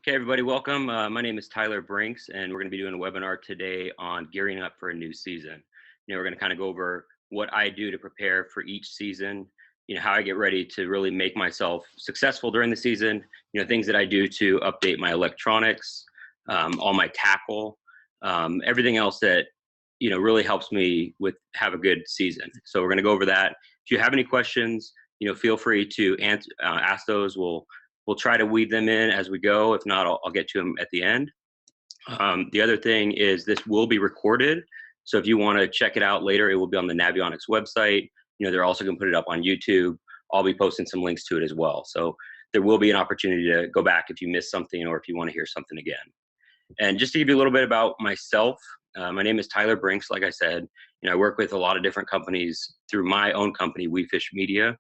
Okay, everybody, welcome. My name is Tyler Brinks, and we're going to be doing a webinar today on gearing up for a new season. We're going to kind of go over what I do to prepare for each season, how I get ready to really make myself successful during the season, things that I do to update my electronics, all my tackle, everything else that, really helps me with have a good season. So we're going to go over that. If you have any questions, feel free to ask those. We'll try to weave them in as we go. If not, I'll get to them at the end. The other thing is this will be recorded. So if you want to check it out later, it will be on the Navionics website. They're also going to put it up on YouTube. I'll be posting some links to it as well. So there will be an opportunity to go back if you missed something or if you want to hear something again. And just to give you a little bit about myself, my name is Tyler Brinks. Like I said, I work with a lot of different companies through my own company, We Fish Media.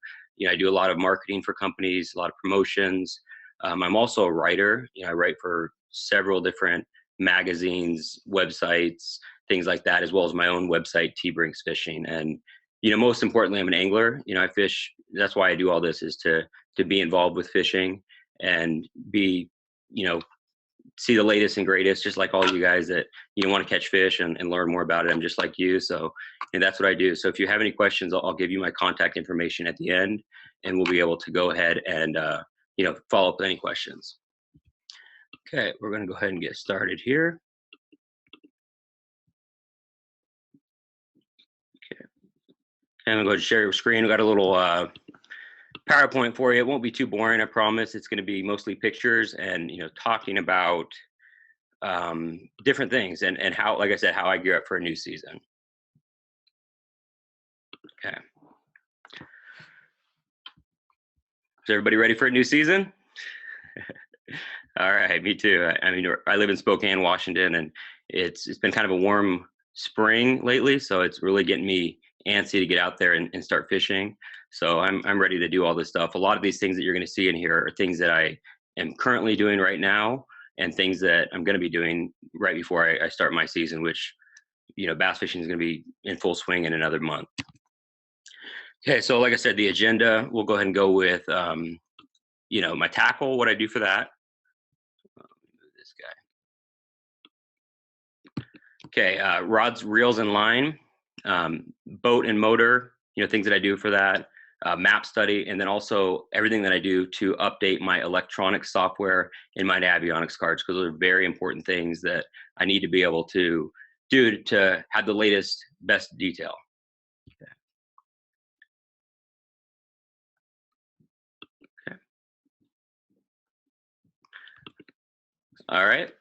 I do a lot of marketing for companies, a lot of promotions. I'm also a writer. I write for several different magazines, websites, things like that, as well as my own website, Brinks Fishing. And most importantly, I'm an angler. I fish. That's why I do all this, is to be involved with fishing and be, see the latest and greatest, just like all you guys that want to catch fish and learn more about it. I'm just like you. So, and that's what I do. So if you have any questions, I'll give you my contact information at the end, and we'll be able to go ahead and, follow up with any questions. Okay, we're going to go ahead and get started here. Okay. And I'm going to share your screen. We got a little PowerPoint for you. It won't be too boring, I promise. It's going to be mostly pictures and, talking about different things and how, like I said, how I gear up for a new season. Okay. Is everybody ready for a new season? All right, me too. I mean, I live in Spokane, Washington, and it's been kind of a warm spring lately, so it's really getting me antsy to get out there and start fishing. So I'm ready to do all this stuff. A lot of these things that you're going to see in here are things that I am currently doing right now, and things that I'm going to be doing right before I start my season, which, bass fishing is going to be in full swing in another month. Okay, so like I said, the agenda, we'll go ahead and go with, my tackle, what I do for that. This guy. Okay, rods, reels, and line, boat and motor, things that I do for that, map study, and then also everything that I do to update my electronic software in my Navionics cards, because those are very important things that I need to be able to do to have the latest, best detail. Okay. Okay. All right.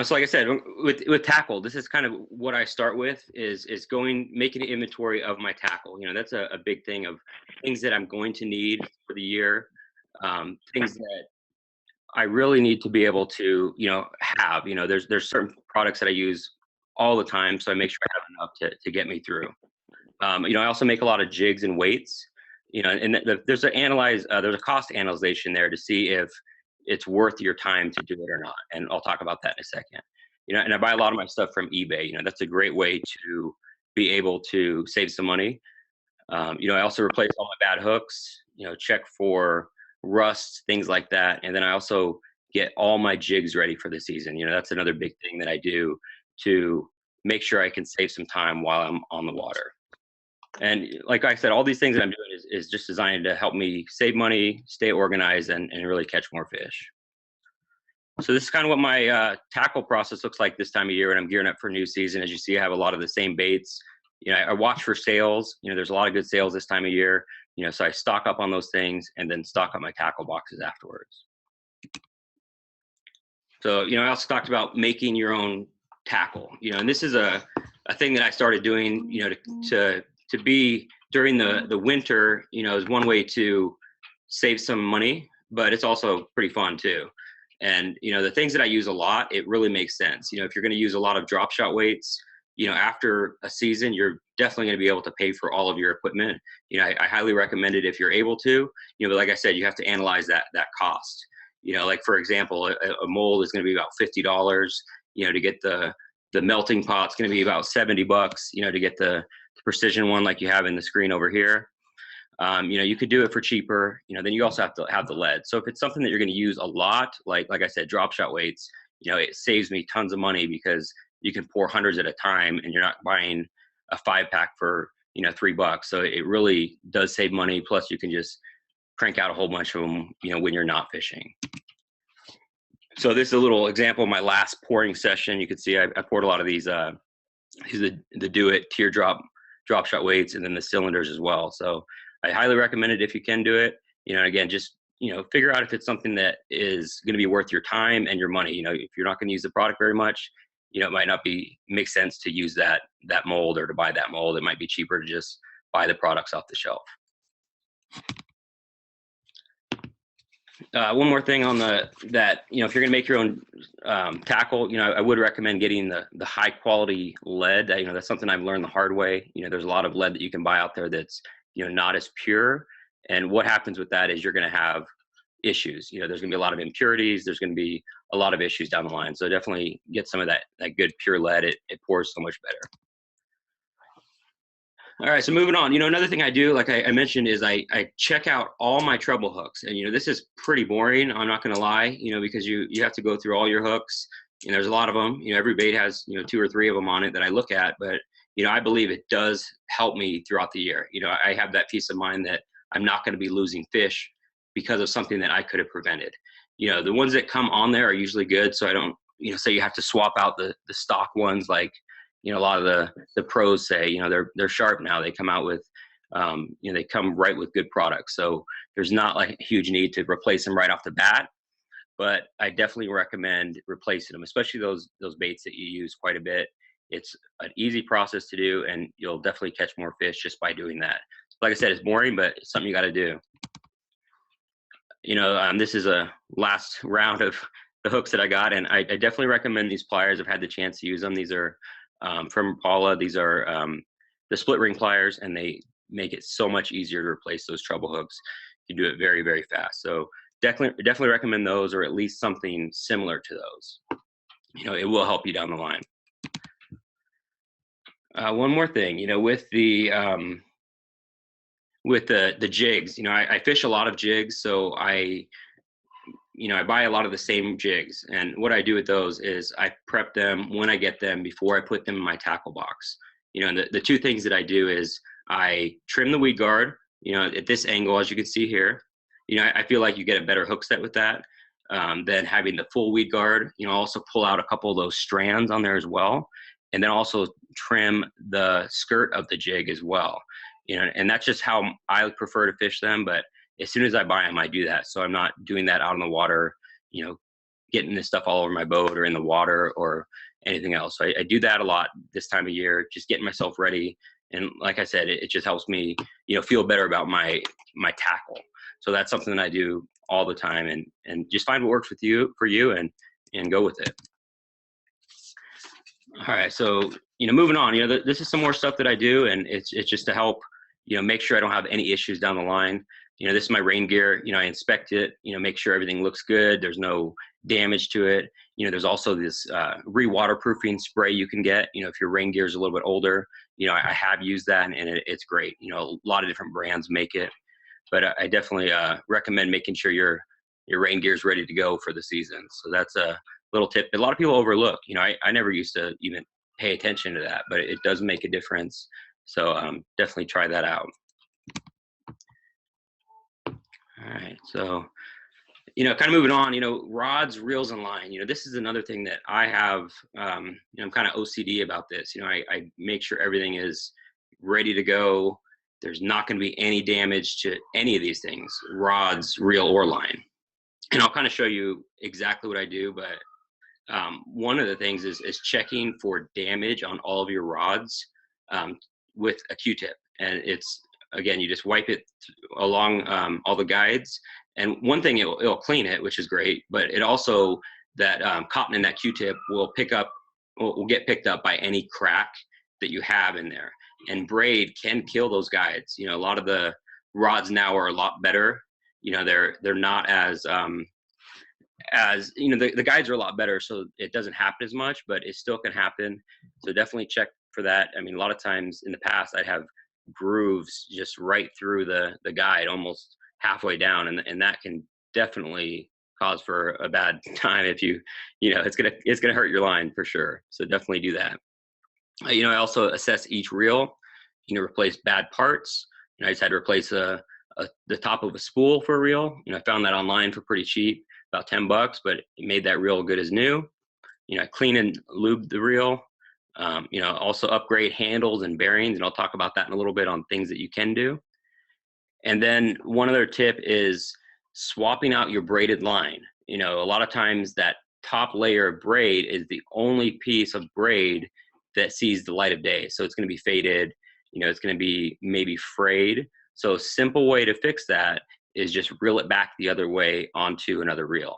So like I said, with tackle, this is kind of what I start with is making an inventory of my tackle. That's a big thing of things that I'm going to need for the year, things that I really need to be able to, have. There's certain products that I use all the time, so I make sure I have enough to get me through. I also make a lot of jigs and weights. And there's a cost analyzation there to see if it's worth your time to do it or not. And I'll talk about that in a second. And I buy a lot of my stuff from eBay. That's a great way to be able to save some money. I also replace all my bad hooks, check for rust, things like that. And then I also get all my jigs ready for the season. That's another big thing that I do to make sure I can save some time while I'm on the water. And like I said, all these things that I'm doing is just designed to help me save money, stay organized, and really catch more fish. So this is kind of what my tackle process looks like this time of year when I'm gearing up for a new season. As you see, I have a lot of the same baits. I watch for sales. There's a lot of good sales this time of year. So I stock up on those things and then stock up my tackle boxes afterwards. So, I also talked about making your own tackle, and this is a thing that I started doing, to be during the winter, is one way to save some money, but it's also pretty fun too. And, the things that I use a lot, it really makes sense. If you're going to use a lot of drop shot weights, after a season, you're definitely going to be able to pay for all of your equipment. I highly recommend it if you're able to, but like I said, you have to analyze that cost. Like for example, a mold is going to be about $50, to get the melting pot's going to be about $70, to get the precision one like you have in the screen over here. You could do it for cheaper. Then you also have to have the lead. So if it's something that you're going to use a lot, like I said, drop shot weights, it saves me tons of money because you can pour hundreds at a time, and you're not buying a 5-pack for $3. So it really does save money. Plus, you can just crank out a whole bunch of them, when you're not fishing. So this is a little example of my last pouring session. You can see I poured a lot of these are the Do It teardrop drop shot weights, and then the cylinders as well. So I highly recommend it if you can do it. Again, just figure out if it's something that is going to be worth your time and your money. If you're not going to use the product very much, it might not make sense to use that mold or to buy that mold. It might be cheaper to just buy the products off the shelf. One more thing on that, if you're going to make your own tackle, I would recommend getting the high quality lead. That's something I've learned the hard way. There's a lot of lead that you can buy out there that's not as pure. And what happens with that is you're going to have issues. There's going to be a lot of impurities. There's going to be a lot of issues down the line. So definitely get some of that good pure lead. It pours so much better. All right, so moving on. Another thing I do, like I mentioned, is I check out all my treble hooks. And this is pretty boring, I'm not going to lie, because you have to go through all your hooks. There's a lot of them. Every bait has 2 or 3 of them on it that I look at. But I believe it does help me throughout the year. I have that peace of mind that I'm not going to be losing fish because of something that I could have prevented. The ones that come on there are usually good, so I don't say you have to swap out the stock ones like a lot of the pros say. They're sharp now. They come out with they come right with good products, so there's not like a huge need to replace them right off the bat. But I definitely recommend replacing them, especially those baits that you use quite a bit. It's an easy process to do, and you'll definitely catch more fish just by doing that. Like I said, it's boring, but it's something you got to do. This is a last round of the hooks that I got, and I definitely recommend these pliers. I've had the chance to use them. These are from Paula. These are the split ring pliers, and they make it so much easier to replace those treble hooks. You can do it very, very fast. So definitely recommend those, or at least something similar to those. It will help you down the line. One more thing, with the jigs, I fish a lot of jigs, so I buy a lot of the same jigs. And what I do with those is I prep them when I get them before I put them in my tackle box. And the 2 things that I do is I trim the weed guard, at this angle, as you can see here. I feel like you get a better hook set with that than having the full weed guard. Also pull out a couple of those strands on there as well. And then also trim the skirt of the jig as well. And that's just how I prefer to fish them. But as soon as I buy them, I do that. So I'm not doing that out on the water, getting this stuff all over my boat or in the water or anything else. So I do that a lot this time of year, just getting myself ready. And like I said, it just helps me, feel better about my tackle. So that's something that I do all the time, and just find what works for you and go with it. All right, so moving on. This is some more stuff that I do, and it's just to help make sure I don't have any issues down the line. This is my rain gear. I inspect it. Make sure everything looks good. There's no damage to it. There's also this re-waterproofing spray you can get. If your rain gear is a little bit older, I have used that, and it's great. A lot of different brands make it, but I definitely recommend making sure your rain gear is ready to go for the season. So that's a little tip a lot of people overlook. I never used to even pay attention to that, but it does make a difference. So definitely try that out. All right, so kind of moving on, rods, reels, and line. This is another thing that I have. I'm kind of OCD about this. I make sure everything is ready to go. There's not going to be any damage to any of these things, rods, reel, or line. And I'll kind of show you exactly what I do, but one of the things is checking for damage on all of your rods with a Q-tip. And it's, again, you just wipe it along all the guides. And one thing, it'll clean it, which is great, but it also, that cotton in that Q-tip will get picked up by any crack that you have in there. And braid can kill those guides. A lot of the rods now are a lot better. They're not as the guides are a lot better, so it doesn't happen as much, but it still can happen. So definitely check for that. I mean, a lot of times in the past, I'd have grooves just right through the guide, almost halfway down, and that can definitely cause for a bad time if it's gonna hurt your line for sure. So definitely do that. I also assess each reel. Replace bad parts. I just had to replace the top of a spool for a reel. I found that online for pretty cheap, about $10, but it made that reel good as new. Clean and lube the reel. Also upgrade handles and bearings, and I'll talk about that in a little bit on things that you can do. And then one other tip is swapping out your braided line. A lot of times that top layer of braid is the only piece of braid that sees the light of day. So it's going to be faded, it's going to be maybe frayed. So a simple way to fix that is just reel it back the other way onto another reel.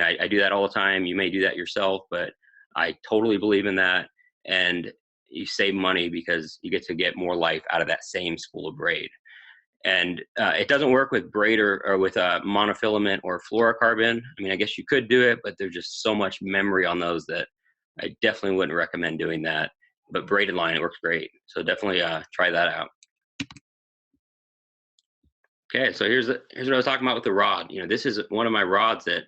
I do that all the time. You may do that yourself, but I totally believe in that. And you save money because you get to get more life out of that same spool of braid. And it doesn't work with braid or with monofilament or fluorocarbon. I mean, I guess you could do it, but there's just so much memory on those that I definitely wouldn't recommend doing that. But braided line, it works great. So definitely try that out. Okay, so here's what I was talking about with the rod. This is one of my rods that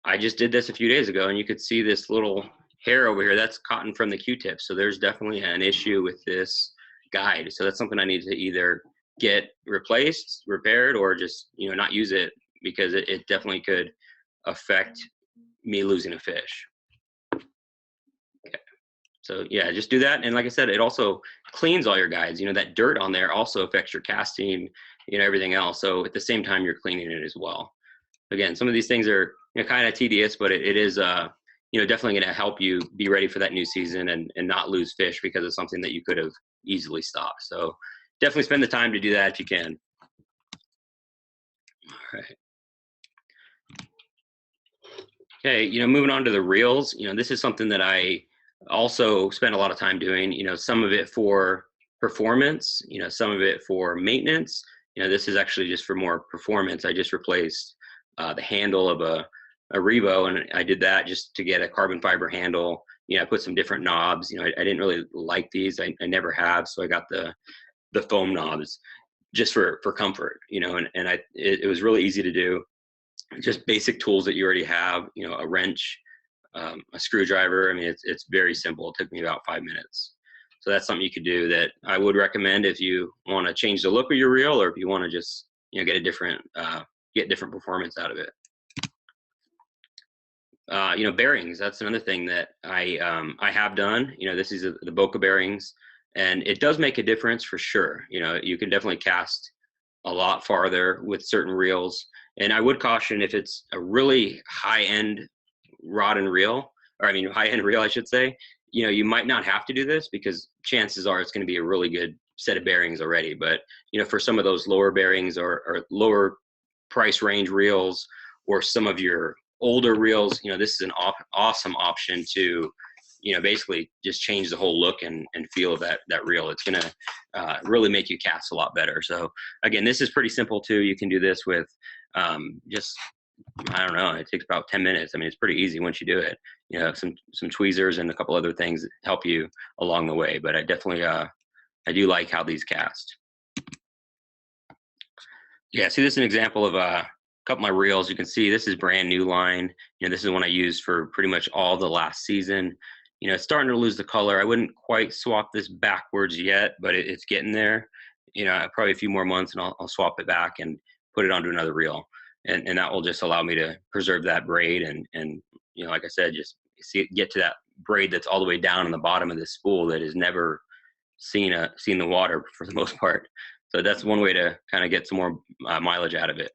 I just did this a few days ago, and you could see this little hair over here. That's cotton from the Q-tip. So there's definitely an issue with this guide. So that's something I need to either get replaced, repaired, or just not use it, because it definitely could affect me losing a fish. Okay. So yeah, just do that. And like I said, it also cleans all your guides. That dirt on there also affects your casting, everything else. So at the same time, you're cleaning it as well. Again, some of these things are kind of tedious, but it is definitely going to help you be ready for that new season and not lose fish because of something that you could have easily stopped. So definitely spend the time to do that if you can. All right. Okay, moving on to the reels. This is something that I also spend a lot of time doing. Some of it for performance, some of it for maintenance. This is actually just for more performance. I just replaced the handle of a Revo, and I did that just to get a carbon fiber handle. I put some different knobs. I didn't really like these. I never have, so I got the foam knobs just for comfort. It was really easy to do. Just basic tools that you already have. A wrench, a screwdriver. I mean, it's very simple. It took me about 5 minutes. So that's something you could do that I would recommend if you want to change the look of your reel, or if you want to just get a different performance out of it. Bearings. That's another thing that I have done. This is the Boca bearings, and it does make a difference for sure. You can definitely cast a lot farther with certain reels. And I would caution, if it's a really high-end rod and reel, or high-end reel, I should say, you might not have to do this, because chances are it's going to be a really good set of bearings already. But, for some of those lower bearings or lower price range reels, or some of your older reels, this is an awesome option to, basically just change the whole look and feel of that reel. It's going to really make you cast a lot better. So again, this is pretty simple too. You can do this with just, I don't know, it takes about 10 minutes. I mean, it's pretty easy once you do it. Some tweezers and a couple other things that help you along the way. But I definitely, I do like how these cast. Yeah, see, this is an example of a couple of my reels. You can see this is brand new line. This is one I used for pretty much all the last season. It's starting to lose the color. I wouldn't quite swap this backwards yet, but it's getting there. Probably a few more months, and I'll swap it back and put it onto another reel. And that will just allow me to preserve that braid and like I said, just get to that braid that's all the way down in the bottom of this spool that has never seen the water for the most part. So that's one way to kind of get some more mileage out of it.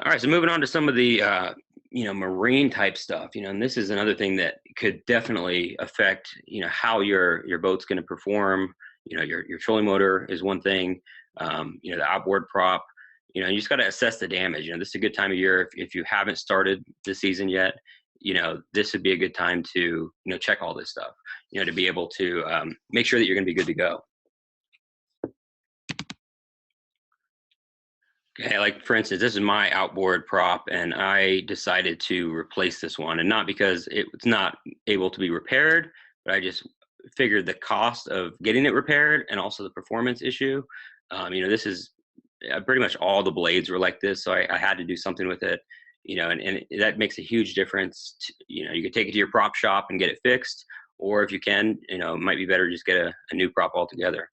All right, so moving on to some of the marine type stuff, and this is another thing that could definitely affect how your boat's going to perform. Your trolling motor is one thing. The outboard prop. You just got to assess the damage. This is a good time of year if you haven't started the season yet. This would be a good time to check all this stuff. To be able to make sure that you're going to be good to go. Okay, like for instance, this is my outboard prop, and I decided to replace this one, and not because it's not able to be repaired, but I just figured the cost of getting it repaired and also the performance issue. This is pretty much all the blades were like this, so I had to do something with it. And that makes a huge difference. You could take it to your prop shop and get it fixed, or if you can, it might be better just get a new prop altogether.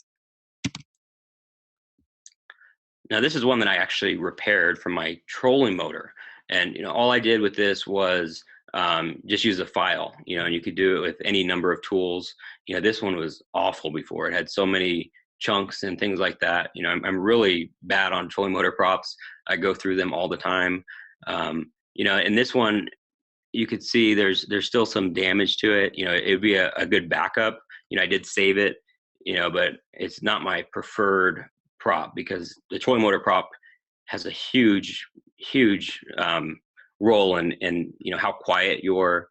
Now, this is one that I actually repaired from my trolling motor. And, all I did with this was just use a file, and you could do it with any number of tools. This one was awful before. It had so many chunks and things like that. I'm really bad on trolling motor props. I go through them all the time. And this one, you could see there's still some damage to it. It would be a good backup. I did save it, but it's not my preferred prop because the trolling motor prop has a huge role in how quiet your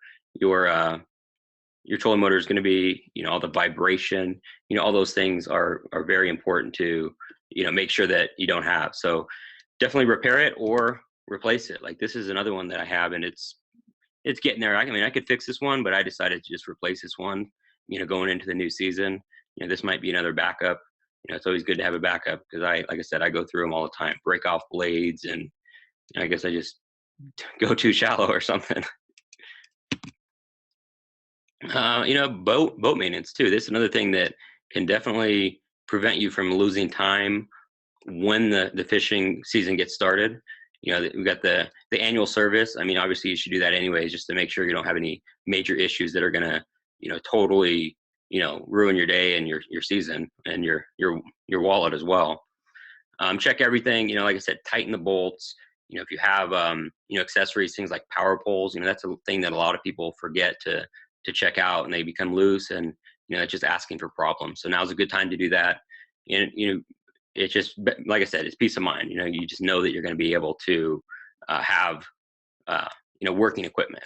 trolling motor is going to be. All the vibration, all those things are very important to make sure that you don't have. So definitely repair it or replace it. Like this is another one that I have, and it's getting there. I could fix this one, but I decided to just replace this one, going into the new season. This might be another backup. It's always good to have a backup because like I said, I go through them all the time, break off blades, and I guess I just go too shallow or something. Boat maintenance too. This is another thing that can definitely prevent you from losing time when the fishing season gets started. We've got the annual service. Obviously you should do that anyways, just to make sure you don't have any major issues that are gonna, totally, ruin your day and your season and your wallet as well. Check everything. Like I said, tighten the bolts. If you have accessories, things like power poles, that's a thing that a lot of people forget to check out, and they become loose, and it's just asking for problems. So now's a good time to do that. And it's just, like I said, it's peace of mind. You just know that you're going to be able to have working equipment.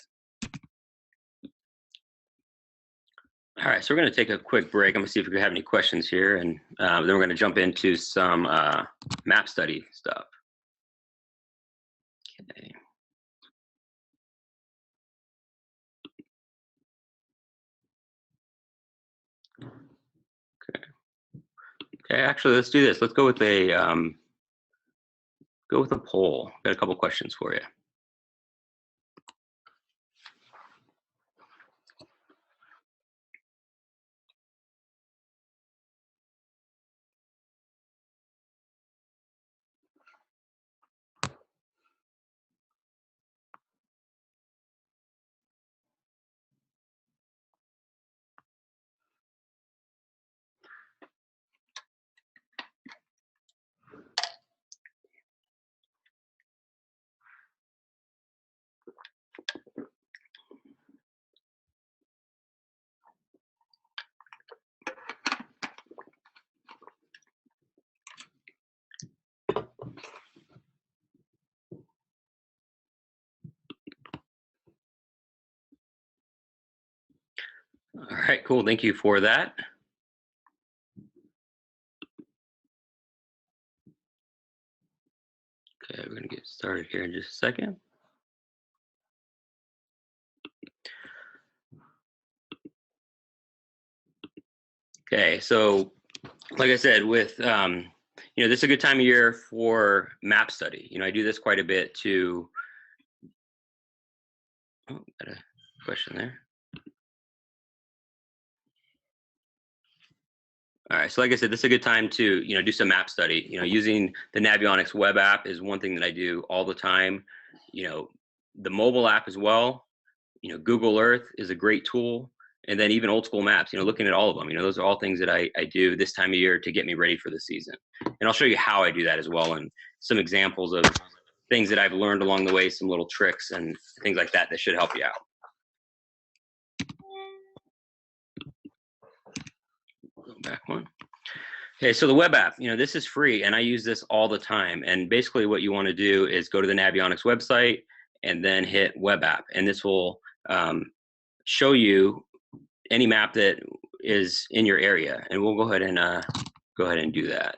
All right, so we're going to take a quick break. I'm going to see if we have any questions here, and then we're going to jump into some map study stuff. Okay. Okay, actually, let's do this. Let's go with a poll. Got a couple questions for you. All right, cool. Thank you for that. Okay, we're going to get started here in just a second. Okay, so like I said, with this is a good time of year for map study. I do this quite a bit to. Oh, got a question there. All right, so like I said, this is a good time to do some map study. Using the Navionics web app is one thing that I do all the time. The mobile app as well. Google Earth is a great tool, and then even old school maps. Looking at all of them. Those are all things that I do this time of year to get me ready for the season. And I'll show you how I do that as well, and some examples of things that I've learned along the way, some little tricks and things like that should help you out. Go back one. Okay, so the web app, this is free, and I use this all the time. And basically what you want to do is go to the Navionics website and then hit web app. And this will show you any map that is in your area. And we'll go ahead and do that.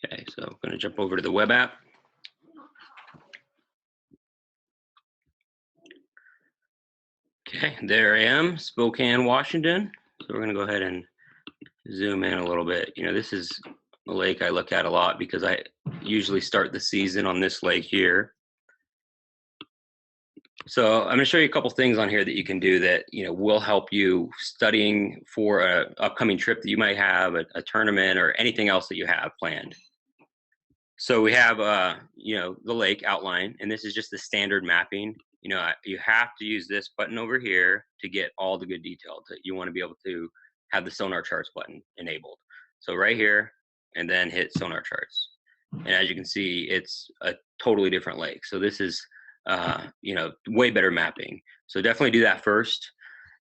Okay, so I'm going to jump over to the web app. Okay, there I am, Spokane, Washington. So we're gonna go ahead and zoom in a little bit. This is a lake I look at a lot because I usually start the season on this lake here. So I'm going to show you a couple things on here that you can do that will help you studying for a upcoming trip that you might have, a tournament, or anything else that you have planned. So we have the lake outline, and this is just the standard mapping. You have to use this button over here to get all the good detail. You want to be able to have the sonar charts button enabled. So right here, and then hit sonar charts. And as you can see, it's a totally different lake. So this is way better mapping. So definitely do that first.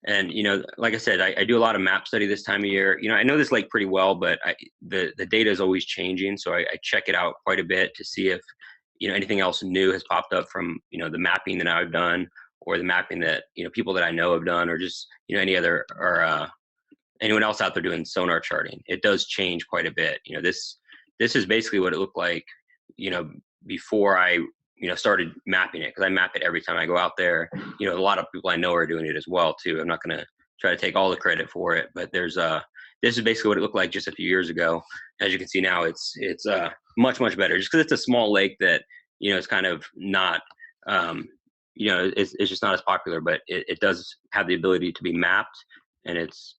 And like I said, I do a lot of map study this time of year. I know this lake pretty well, but the data is always changing, so I check it out quite a bit to see if anything else new has popped up from the mapping that I've done, or the mapping that people that I know have done, or just any other, or anyone else out there doing sonar charting. It does change quite a bit. This is basically what it looked like before I started mapping it, because I map it every time I go out there. A lot of people I know are doing it as well too. I'm not going to try to take all the credit for it, but this is basically what it looked like just a few years ago. As you can see now, it's much better, just because it's a small lake that it's kind of not it's just not as popular, but it does have the ability to be mapped, and it's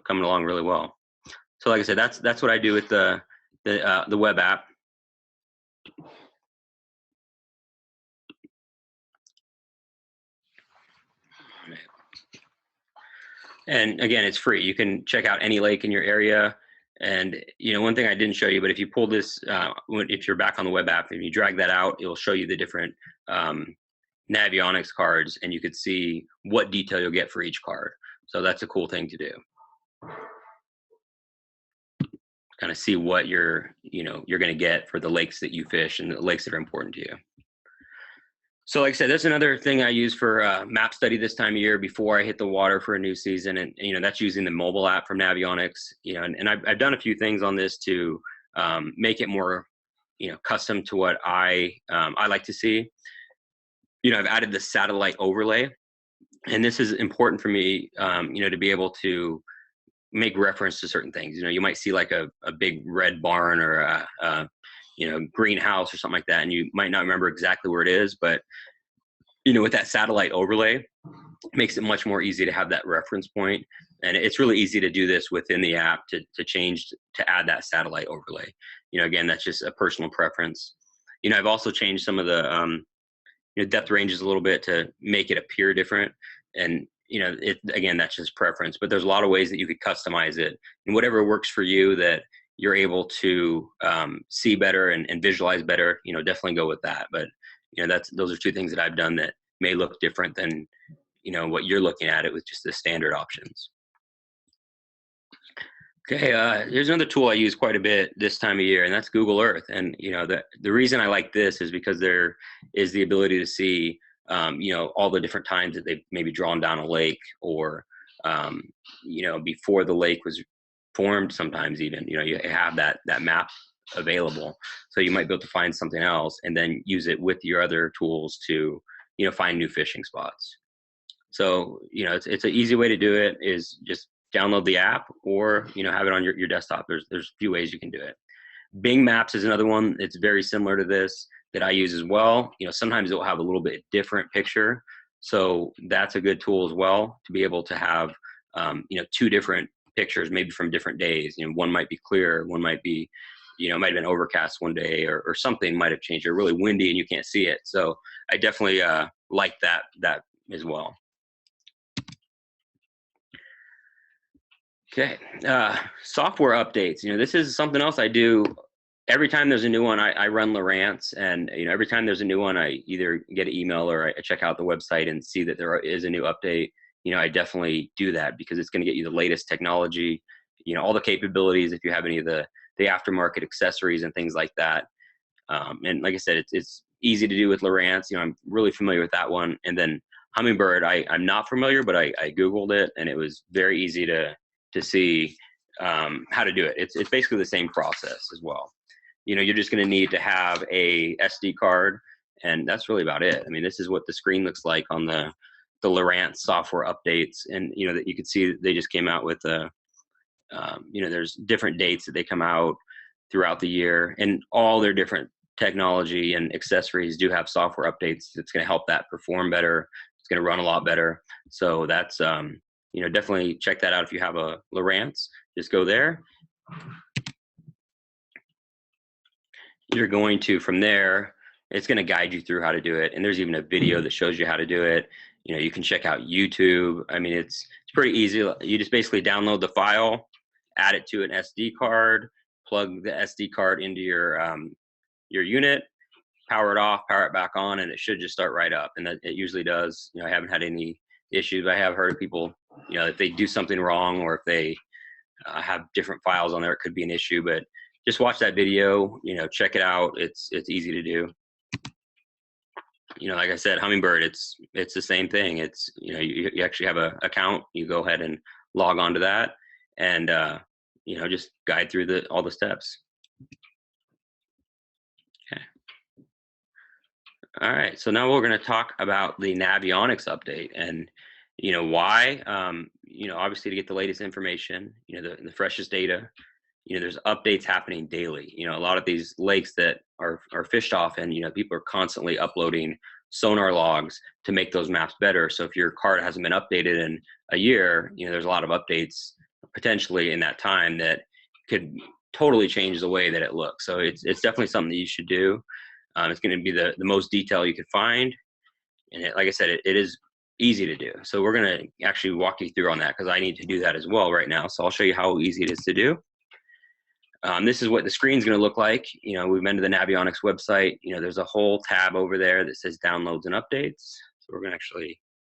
coming along really well. So like I said, that's what I do with the web app. And again, it's free. You can check out any lake in your area. And one thing I didn't show you, but if you pull this, if you're back on the web app, if you drag that out, it'll show you the different Navionics cards, and you could see what detail you'll get for each card. So that's a cool thing to do. Kind of see what you're going to get for the lakes that you fish and the lakes that are important to you. So like I said, that's another thing I use for map study this time of year before I hit the water for a new season. And, that's using the mobile app from Navionics, and I've done a few things on this to make it more, custom to what I like to see. I've added the satellite overlay, and this is important for me, to be able to make reference to certain things. You might see like a big red barn, or a greenhouse or something like that, and you might not remember exactly where it is, but with that satellite overlay, it makes it much more easy to have that reference point. And it's really easy to do this within the app to add that satellite overlay. Again, that's just a personal preference. I've also changed some of the depth ranges a little bit to make it appear different. And again, that's just preference, but there's a lot of ways that you could customize it, and whatever works for you that you're able to see better and visualize better, definitely go with that. But those are two things that I've done that may look different than what you're looking at it with just the standard options. Okay, here's another tool I use quite a bit this time of year, and that's Google Earth. And the reason I like this is because there is the ability to see all the different times that they've maybe drawn down a lake, or before the lake was formed. Sometimes even you have that map available, so you might be able to find something else and then use it with your other tools to find new fishing spots. So it's an easy way to do it is just download the app, or have it on your desktop. There's a few ways you can do it. Bing Maps is another one. It's very similar to this that I use as well. Sometimes it will have a little bit different picture, so that's a good tool as well to be able to have two different pictures, maybe from different days. One might be clear, one might be it might have been overcast one day, or something might have changed, or really windy and you can't see it. So I definitely like that as well. Okay, software updates. This is something else I do every time there's a new one. I run Lowrance, and every time there's a new one, I either get an email or I check out the website and see that there is a new update. I definitely do that because it's going to get you the latest technology, all the capabilities. If you have any of the aftermarket accessories and things like that, and like I said, it's easy to do with Lowrance. I'm really familiar with that one. And then Humminbird, I'm not familiar, but I Googled it, and it was very easy to see how to do it. It's basically the same process as well. You're just going to need to have a SD card, and that's really about it. I mean, this is what the screen looks like on the the Lowrance software updates, and that you can see they just came out with there's different dates that they come out throughout the year, and all their different technology and accessories do have software updates that's going to help that perform better. It's going to run a lot better. So that's definitely check that out if you have a Lowrance. Just go there. You're going to, from there, it's going to guide you through how to do it, and there's even a video that shows you how to do it. You can check out YouTube. I mean, it's pretty easy. You just basically download the file, add it to an SD card, plug the SD card into your unit, power it off, power it back on, and it should just start right up. And that it usually does. I haven't had any issues. I have heard of people, if they do something wrong, or if they have different files on there, it could be an issue. But just watch that video. Check it out. It's easy to do. Like I said, Humminbird, it's the same thing. It's you actually have an account. You go ahead and log on to that, and just guide through all the steps. Okay. All right. So now we're going to talk about the Navionics update, and why. Obviously to get the latest information. The freshest data. There's updates happening daily. A lot of these lakes that are fished off, and people are constantly uploading sonar logs to make those maps better. So if your card hasn't been updated in a year, there's a lot of updates potentially in that time that could totally change the way that it looks. So it's definitely something that you should do. It's going to be the most detail you could find, and like I said, it is easy to do. So we're going to actually walk you through on that, because I need to do that as well right now. So I'll show you how easy it is to do. This is what the screen's going to look like. We've been to the Navionics website. There's a whole tab over there that says downloads and updates. So we're going to actually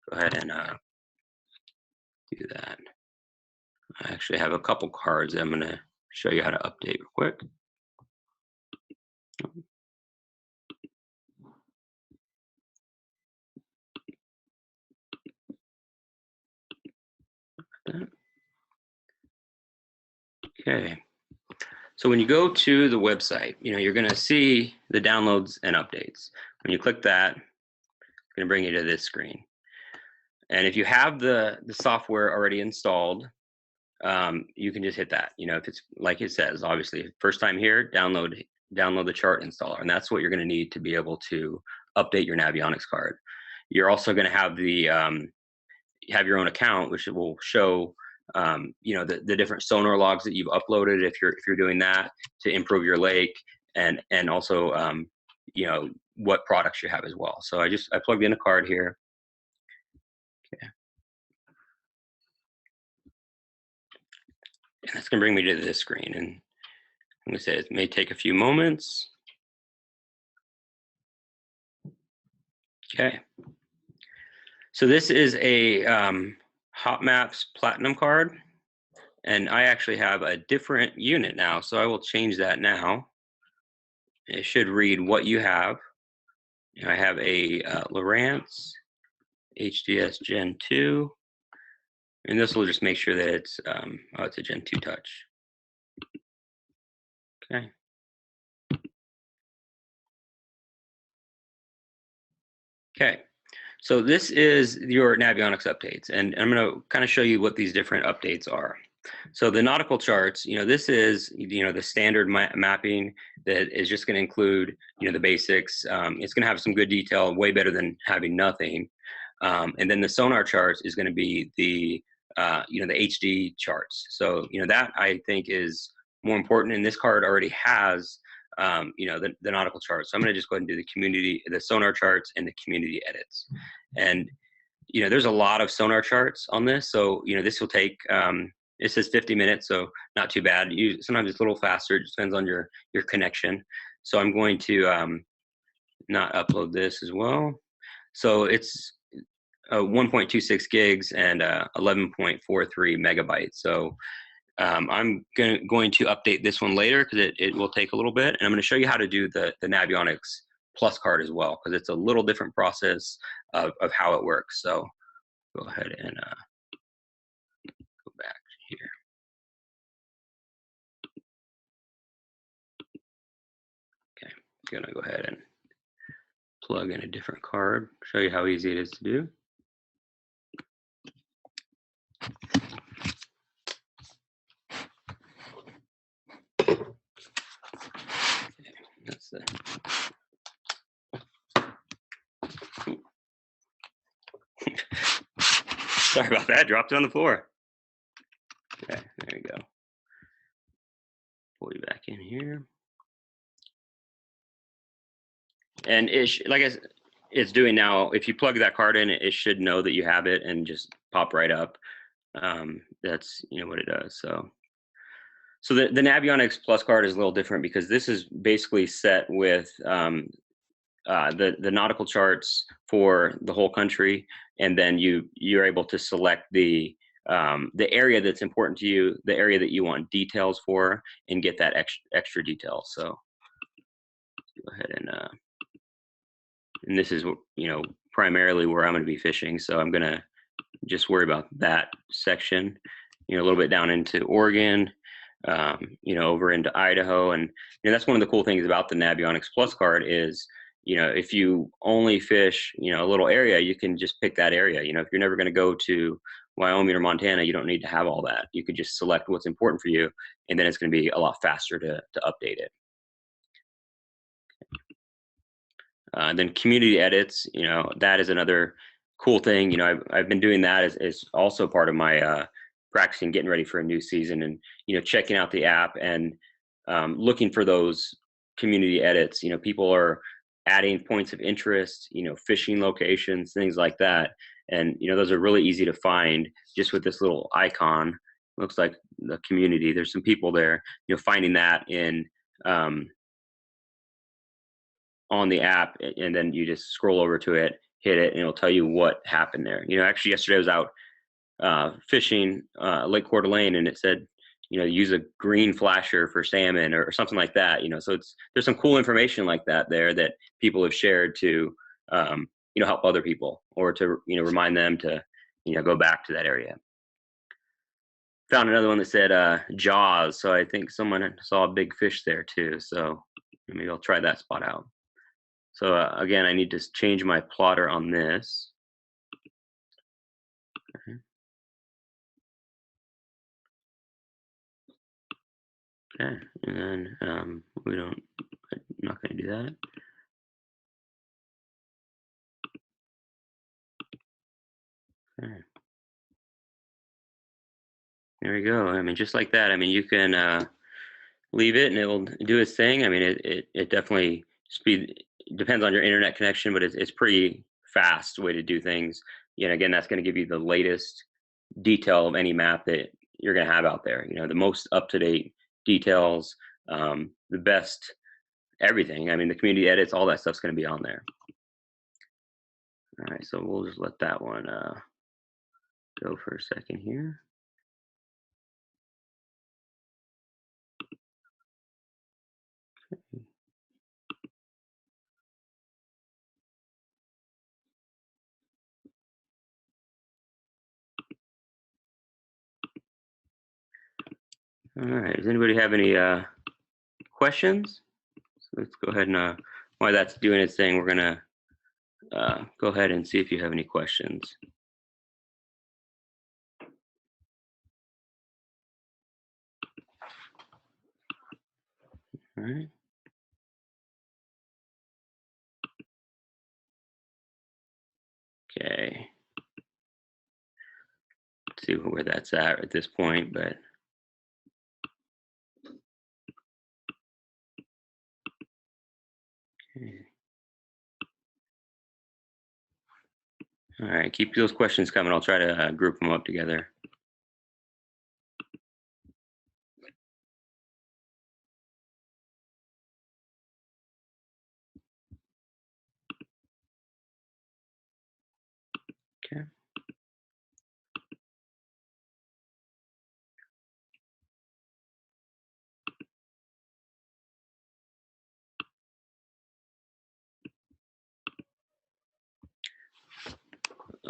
go ahead and do that. I actually have a couple cards that I'm going to show you how to update real quick. Okay. So when you go to the website, you're going to see the downloads and updates. When you click that, it's going to bring you to this screen. And if you have the software already installed, you can just hit that. If it's like it says, obviously, first time here, download the chart installer, and that's what you're going to need to be able to update your Navionics card. You're also going to have have your own account, which will show the different sonar logs that you've uploaded if you're doing that to improve your lake, and also what products you have as well. So I plugged in a card here. Okay. And that's going to bring me to this screen, and I'm going to say it may take a few moments. Okay. So this is a Hot Maps Platinum card, and I actually have a different unit now, so I will change that now. It should read what you have. I have a Lowrance HDS Gen 2, and this will just make sure that it's it's a Gen 2 touch. Okay. Okay. So this is your Navionics updates, and I'm going to kind of show you what these different updates are. So the nautical charts, this is, the standard mapping that is just going to include, the basics. It's going to have some good detail, way better than having nothing. And then the sonar charts is going to be the HD charts. So, that I think is more important. And this card already has, the nautical charts. So I'm going to just go ahead and do the sonar charts and the community edits. And, there's a lot of sonar charts on this. So, this will take, it says 50 minutes, so not too bad. Sometimes it's a little faster. It just depends on your connection. So I'm going to not upload this as well. So it's 1.26 gigs and 11.43 megabytes. So I'm going to update this one later, because it will take a little bit. And I'm going to show you how to do the Navionics Plus card as well, because it's a little different process of how it works. So go ahead and go back here. Okay, I'm going to go ahead and plug in a different card, show you how easy it is to do. Sorry about that. Dropped it on the floor. Okay, there you go. Pull you back in here. And like it's doing now. If you plug that card in, it should know that you have it and just pop right up. That's what it does. So the Navionics Plus card is a little different because this is basically set with the nautical charts for the whole country, and then you're able to select the area that's important to you, the area that you want details for, and get that extra detail. So go ahead and this is primarily where I'm going to be fishing. So I'm going to just worry about that section, a little bit down into Oregon, over into Idaho. And that's one of the cool things about the Navionics Plus card is, if you only fish, a little area, you can just pick that area. If you're never going to go to Wyoming or Montana, you don't need to have all that. You could just select what's important for you, and then it's going to be a lot faster to update it. Then community edits, that is another cool thing. I've been doing that as also part of my practicing, getting ready for a new season, and checking out the app and looking for those community edits. People are adding points of interest, fishing locations, things like that, and those are really easy to find just with this little icon. Looks like the community. There's some people there. Finding that in on the app, and then you just scroll over to it, hit it, and it'll tell you what happened there. Actually yesterday I was out fishing Lake Coeur d'Alene, and it said, use a green flasher for salmon or something like that. So there's some cool information like that there that people have shared to help other people, or to remind them to go back to that area. Found another one that said Jaws, so I think someone saw a big fish there too. So maybe I'll try that spot out. So again, I need to change my plotter on this. Okay, and then I'm not going to do that. Okay. There we go. I mean, just like that. I mean, you can leave it and it'll do its thing. I mean, it definitely depends on your internet connection, but it's pretty fast way to do things. Again, that's going to give you the latest detail of any map that you're going to have out there. The most up-to-date details, the best everything. I mean, the community edits, all that stuff's going to be on there. All right, so we'll just let that one go for a second here. Okay. All right, does anybody have any questions? So let's go ahead and while that's doing its thing, we're gonna go ahead and see if you have any questions. All right. Okay. Let's see where that's at this point, but okay. All right, keep those questions coming. I'll try to group them up together. Okay.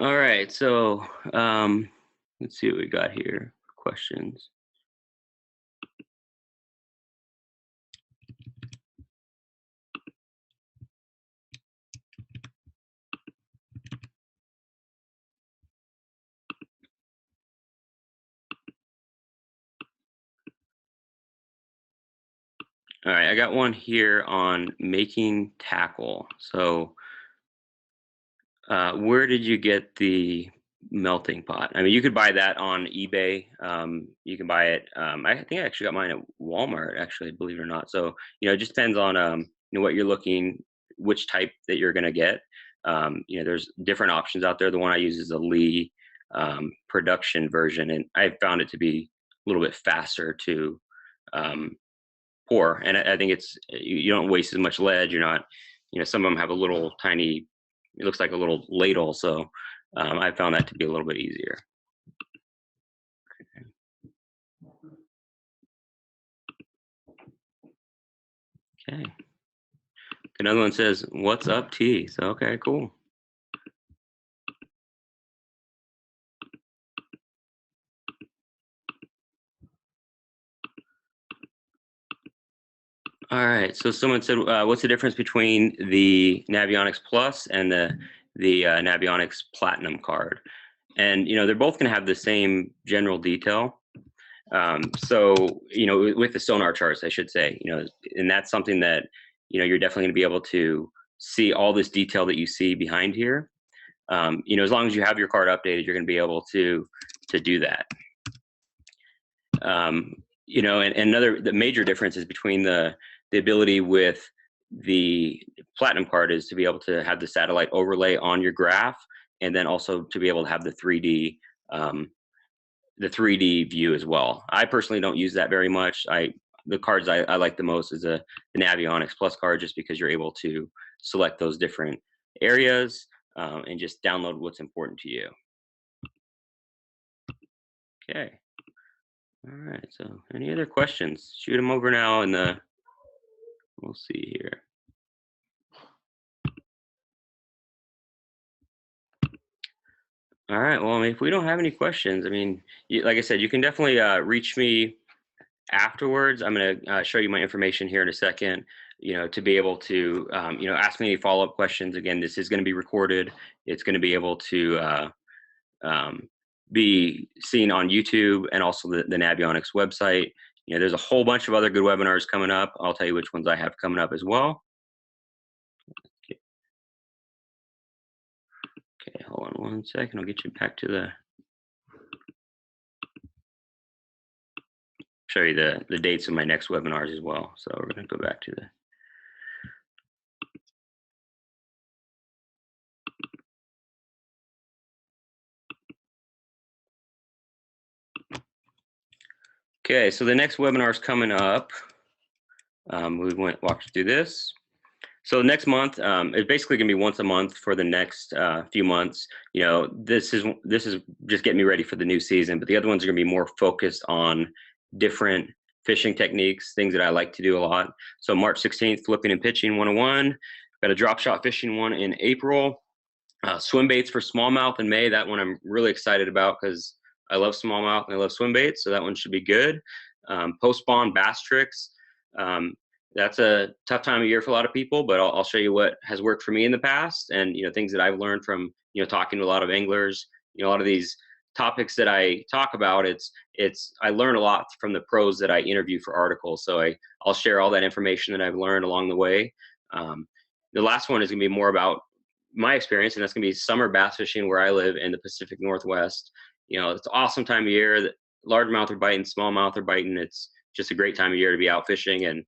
All right, so let's see what we got here for questions. All right, I got one here on making tackle. So where did you get the melting pot. I mean, you could buy that on eBay. You can buy it. I think I actually got mine at Walmart, actually, believe it or not. So, it just depends on, what you're looking, which type that you're going to get. There's different options out there. The one I use is a Lee production version, and I found it to be a little bit faster to pour. And I think you don't waste as much lead. You're not, some of them have a little tiny, it looks like a little ladle. So I found that to be a little bit easier. Okay. Another one says, "What's up, T?" So, okay, cool. All right. So someone said, "What's the difference between the Navionics Plus and the Navionics Platinum card?" And they're both going to have the same general detail. So with the sonar charts, I should say, and that's something that you're definitely going to be able to see all this detail that you see behind here. As long as you have your card updated, you're going to be able to do that. And the major difference is between the ability with the Platinum card is to be able to have the satellite overlay on your graph, and then also to be able to have the 3D view as well. I personally don't use that very much. The cards I like the most is the Navionics Plus card, just because you're able to select those different areas and just download what's important to you. Okay. All right. So any other questions? Shoot them over now, and we'll see here. All right. Well, I mean, if we don't have any questions, I mean, like I said, you can definitely reach me afterwards. I'm going to show you my information here in a second, to be able to, ask me any follow-up questions. Again, this is going to be recorded. It's going to be able to be seen on YouTube and also the Navionics website. There's a whole bunch of other good webinars coming up. I'll tell you which ones I have coming up as well. Okay, hold on one second. I'll get you back to show you the dates of my next webinars as well. So we're going to go back to the Okay, so the next webinar is coming up. We walked through this. So next month, it's basically going to be once a month for the next few months. This is just getting me ready for the new season, but the other ones are going to be more focused on different fishing techniques, things that I like to do a lot. So March 16th, flipping and pitching 101. Got a drop shot fishing one in April. Swim baits for smallmouth in May. That one I'm really excited about because I love smallmouth and I love swim baits, so that one should be good. Post spawn bass tricks. That's a tough time of year for a lot of people, but I'll show you what has worked for me in the past, and things that I've learned from talking to a lot of anglers. A lot of these topics that I talk about, I learn a lot from the pros that I interview for articles. So I'll share all that information that I've learned along the way. The last one is going to be more about my experience, and that's going to be summer bass fishing where I live in the Pacific Northwest. It's an awesome time of year. Largemouth are biting, smallmouth are biting. It's just a great time of year to be out fishing, and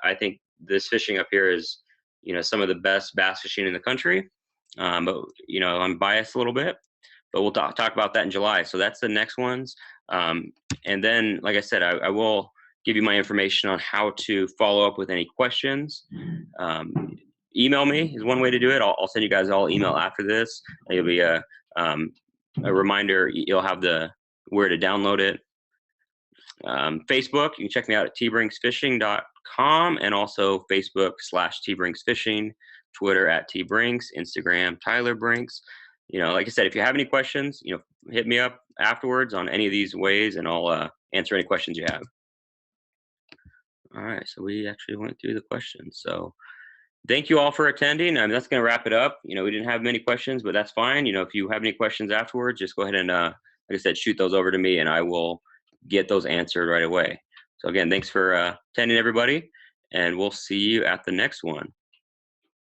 I think this fishing up here is some of the best bass fishing in the country. But I'm biased a little bit, but we'll talk about that in July. So that's the next ones. And then, like I said, I will give you my information on how to follow up with any questions. Email me is one way to do it. I'll send you guys all email after this. It'll be a reminder. You'll have where to download it. Facebook, you can check me out at tbrinksfishing.com, and also Facebook/tbrinksfishing, Twitter at tbrinks, Instagram Tyler Brinks. Like I said, if you have any questions, hit me up afterwards on any of these ways, and I'll answer any questions you have. All right, so we actually went through the questions. So thank you all for attending. That's going to wrap it up. We didn't have many questions, but that's fine. If you have any questions afterwards, just go ahead and, like I said, shoot those over to me, and I will get those answered right away. So again, thanks for attending, everybody, and we'll see you at the next one.